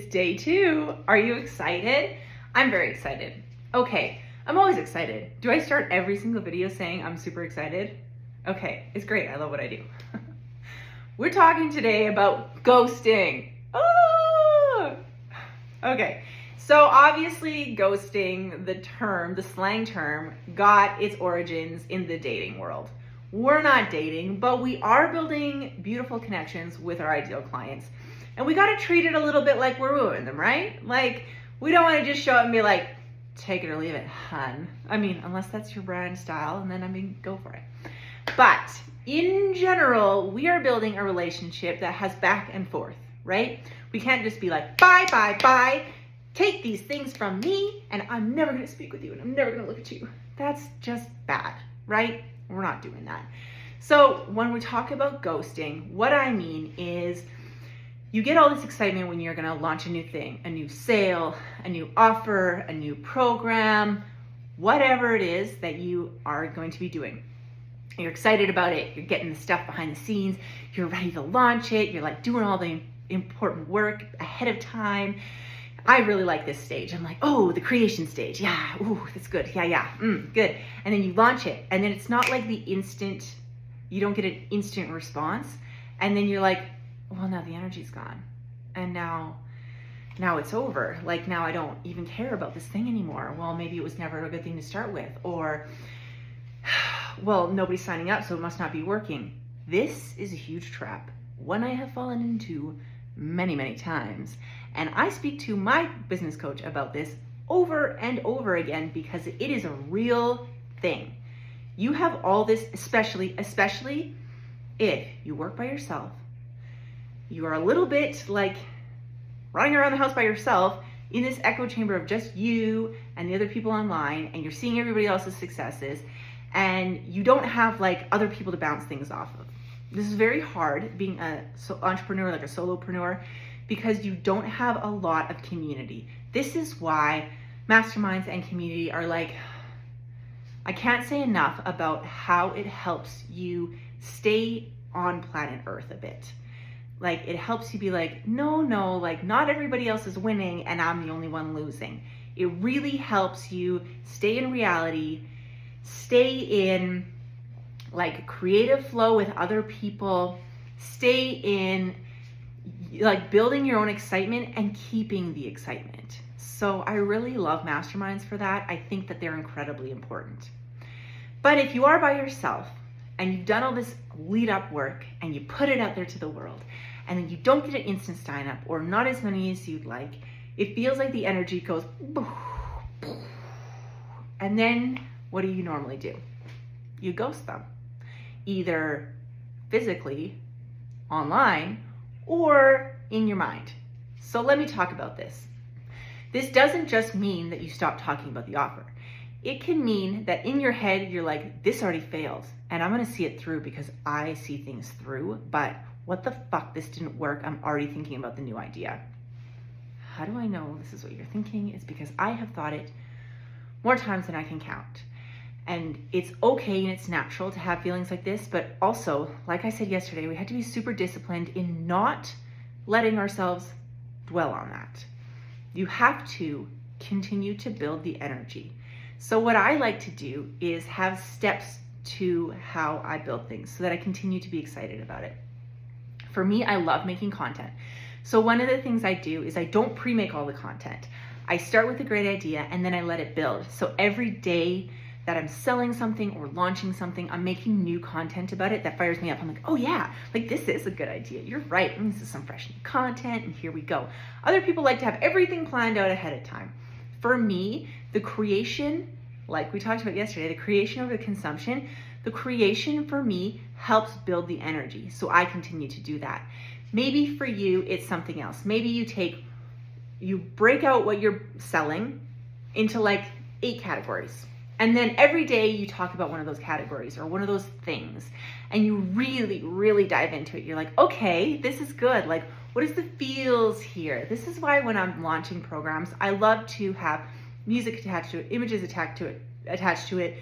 day 2. Are you excited? I'm very excited. Okay, I'm always excited. Do I start every single video saying I'm super excited? Okay, it's great. I love what I do. We're talking today about ghosting. Oh! Okay, so obviously ghosting, the slang term, got its origins in the dating world. We're not dating, but we are building beautiful connections with our ideal clients. And we got to treat it a little bit like we're wooing them, right? Like, we don't want to just show up and be like, take it or leave it, hun. I mean, unless that's your brand style, and then go for it. But in general, we are building a relationship that has back and forth, right? We can't just be like, bye, bye, bye. Take these things from me, and I'm never going to speak with you, and I'm never going to look at you. That's just bad, right? We're not doing that. So when we talk about ghosting, what I mean is you get all this excitement when you're going to launch a new thing, a new sale, a new offer, a new program, whatever it is that you are going to be doing. You're excited about it. You're getting the stuff behind the scenes. You're ready to launch it. You're like doing all the important work ahead of time. I really like this stage. I'm like, oh, the creation stage. Yeah, ooh, that's good. Yeah, good. And then you launch it. And then it's not like you don't get an instant response. And then you're like, well, now the energy's gone. And now it's over. Like, now I don't even care about this thing anymore. Well, maybe it was never a good thing to start with. Or, well, nobody's signing up, so it must not be working. This is a huge trap, one I have fallen into many, many times. And I speak to my business coach about this over and over again because it is a real thing. You have all this, especially if you work by yourself. You are a little bit like running around the house by yourself in this echo chamber of just you and the other people online, and you're seeing everybody else's successes, and you don't have like other people to bounce things off of. This is very hard being an entrepreneur, like a solopreneur, because you don't have a lot of community. This is why masterminds and community are like, I can't say enough about how it helps you stay on planet Earth a bit. Like, it helps you be like, no, like, not everybody else is winning and I'm the only one losing. It really helps you stay in reality, stay in like creative flow with other people, stay in like building your own excitement and keeping the excitement. So I really love masterminds for that. I think that they're incredibly important. But if you are by yourself and you've done all this lead up work and you put it out there to the world, and then you don't get an instant sign up or not as many as you'd like, it feels like the energy goes, and then what do you normally do? You ghost them, either physically, online, or in your mind. So let me talk about this. This doesn't just mean that you stop talking about the offer. It can mean that in your head, you're like, this already failed, and I'm gonna see it through because I see things through, but what the fuck, this didn't work. I'm already thinking about the new idea. How do I know this is what you're thinking? It's because I have thought it more times than I can count. And it's okay and it's natural to have feelings like this, but also, like I said yesterday, we had to be super disciplined in not letting ourselves dwell on that. You have to continue to build the energy. So what I like to do is have steps to how I build things so that I continue to be excited about it. For me, I love making content. So one of the things I do is I don't pre-make all the content. I start with a great idea and then I let it build. So every day that I'm selling something or launching something, I'm making new content about it that fires me up. I'm like, oh yeah, like this is a good idea. You're right. And this is some fresh new content and here we go. Other people like to have everything planned out ahead of time. For me, the creation, like we talked about yesterday, the creation over the consumption, the creation for me helps build the energy. So I continue to do that. Maybe for you, it's something else. Maybe you break out what you're selling into like 8 categories. And then every day you talk about one of those categories or one of those things, and you really, really dive into it. You're like, okay, this is good. Like, what is the feels here? This is why when I'm launching programs, I love to have music attached to it, images attached to it,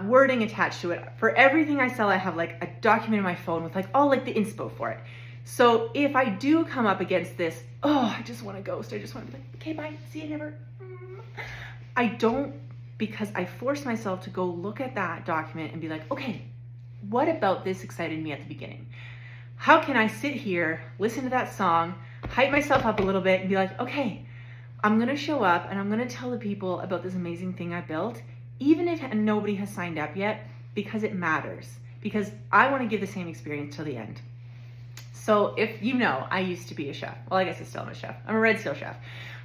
wording attached to it. For everything I sell, I have like a document in my phone with like all like the inspo for it. So if I do come up against this, oh, I just want to ghost, I just want to be like, okay, bye, see you never. I don't, because I force myself to go look at that document and be like, okay, what about this excited me at the beginning? How can I sit here, listen to that song, hype myself up a little bit and be like, okay, I'm going to show up and I'm going to tell the people about this amazing thing I built, even if nobody has signed up yet, because it matters, because I want to give the same experience till the end. So if you know, I used to be a chef. Well, I guess I still am a chef. I'm a Red Seal chef.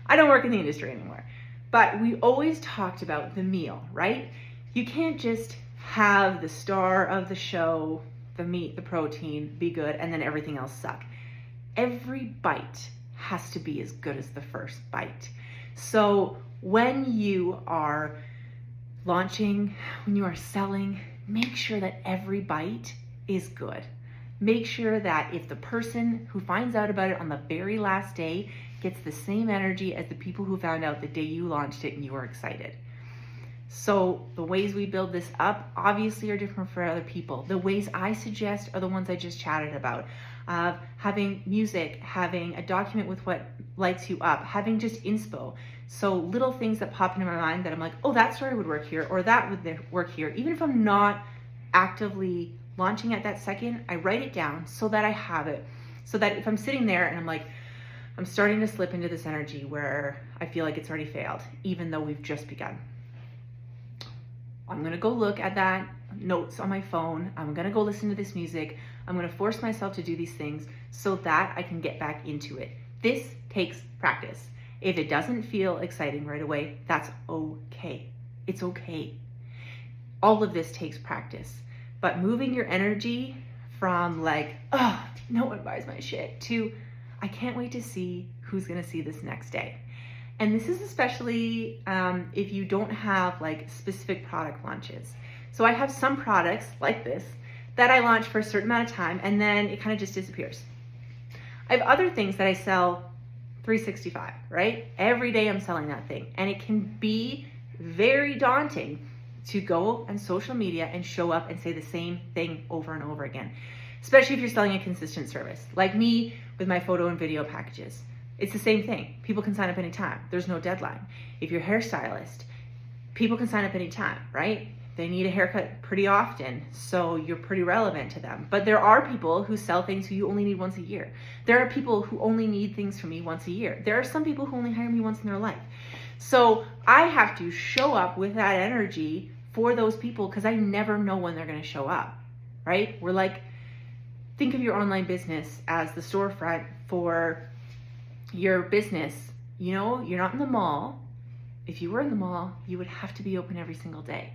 I don't work in the industry anymore. But we always talked about the meal, right? You can't just have the star of the show, the meat, the protein, be good, and then everything else suck. Every bite has to be as good as the first bite. So when you are launching, when you are selling, make sure that every bite is good. Make sure that if the person who finds out about it on the very last day gets the same energy as the people who found out the day you launched it and you were excited. So the ways we build this up obviously are different for other people. The ways I suggest are the ones I just chatted about. Having music, having a document with what lights you up, having just inspo. So little things that pop into my mind that I'm like, oh, that story would work here, or that would work here. Even if I'm not actively launching at that second, I write it down so that I have it. So that if I'm sitting there and I'm like, I'm starting to slip into this energy where I feel like it's already failed, even though we've just begun. I'm gonna go look at that notes on my phone. I'm gonna go listen to this music. I'm gonna force myself to do these things so that I can get back into it. This takes practice. If it doesn't feel exciting right away, that's okay. It's okay. All of this takes practice. But moving your energy from like, oh, no one buys my shit, to I can't wait to see who's gonna see this next day. And this is especially if you don't have like specific product launches. So I have some products like this that I launch for a certain amount of time and then it kind of just disappears. I have other things that I sell 365, right? Every day I'm selling that thing. And it can be very daunting to go on social media and show up and say the same thing over and over again, especially if you're selling a consistent service. Like me with my photo and video packages. It's the same thing. People can sign up anytime. There's no deadline. If you're a hairstylist, people can sign up anytime, right? They need a haircut pretty often, so you're pretty relevant to them. But there are people who sell things who you only need once a year. There are people who only need things from me once a year. There are some people who only hire me once in their life. So I have to show up with that energy for those people because I never know when they're going to show up, right? We're like, think of your online business as the storefront for your business. You know, you're not in the mall. If you were in the mall, you would have to be open every single day.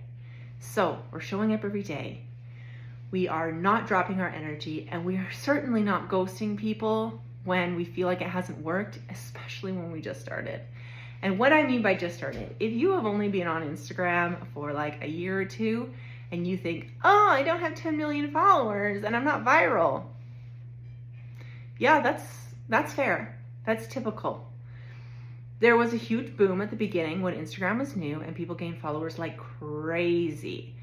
So we're showing up every day. We are not dropping our energy, and we are certainly not ghosting people when we feel like it hasn't worked, especially when we just started. And what I mean by just started, if you have only been on Instagram for like a year or two and you think, oh, I don't have 10 million followers and I'm not viral. Yeah, that's fair. That's typical. There was a huge boom at the beginning when Instagram was new and people gained followers like crazy.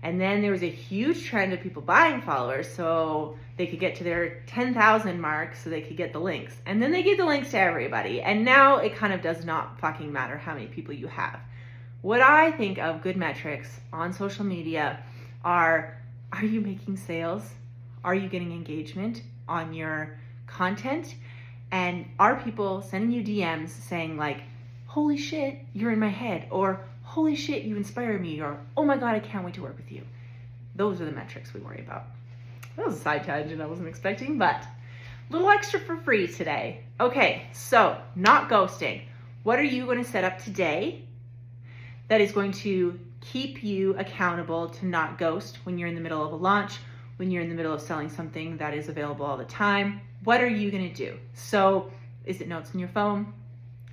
And then there was a huge trend of people buying followers so they could get to their 10,000 mark so they could get the links. And then they give the links to everybody. And now it kind of does not fucking matter how many people you have. What I think of good metrics on social media are you making sales? Are you getting engagement on your content? And are people sending you DMs saying like, holy shit, you're in my head, or holy shit, you inspire me, or oh my God, I can't wait to work with you. Those are the metrics we worry about. That was a side tangent I wasn't expecting, but a little extra for free today. Okay, so not ghosting. What are you going to set up today that is going to keep you accountable to not ghost when you're in the middle of a launch, when you're in the middle of selling something that is available all the time? What are you going to do? So is it notes in your phone?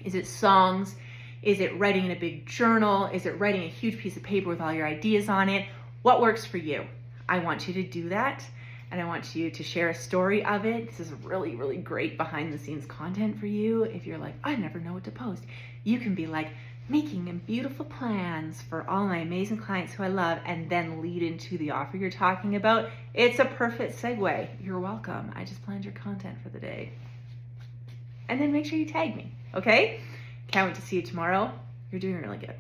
Is it songs? Is it writing in a big journal? Is it writing a huge piece of paper with all your ideas on it? What works for you? I want you to do that, and I want you to share a story of it. This is really, really great behind the scenes content for you. If you're like, I never know what to post, you can be like, making beautiful plans for all my amazing clients who I love, and then lead into the offer you're talking about, it's a perfect segue. You're welcome. I just planned your content for the day. And then make sure you tag me, okay? Can't wait to see you tomorrow. You're doing really good.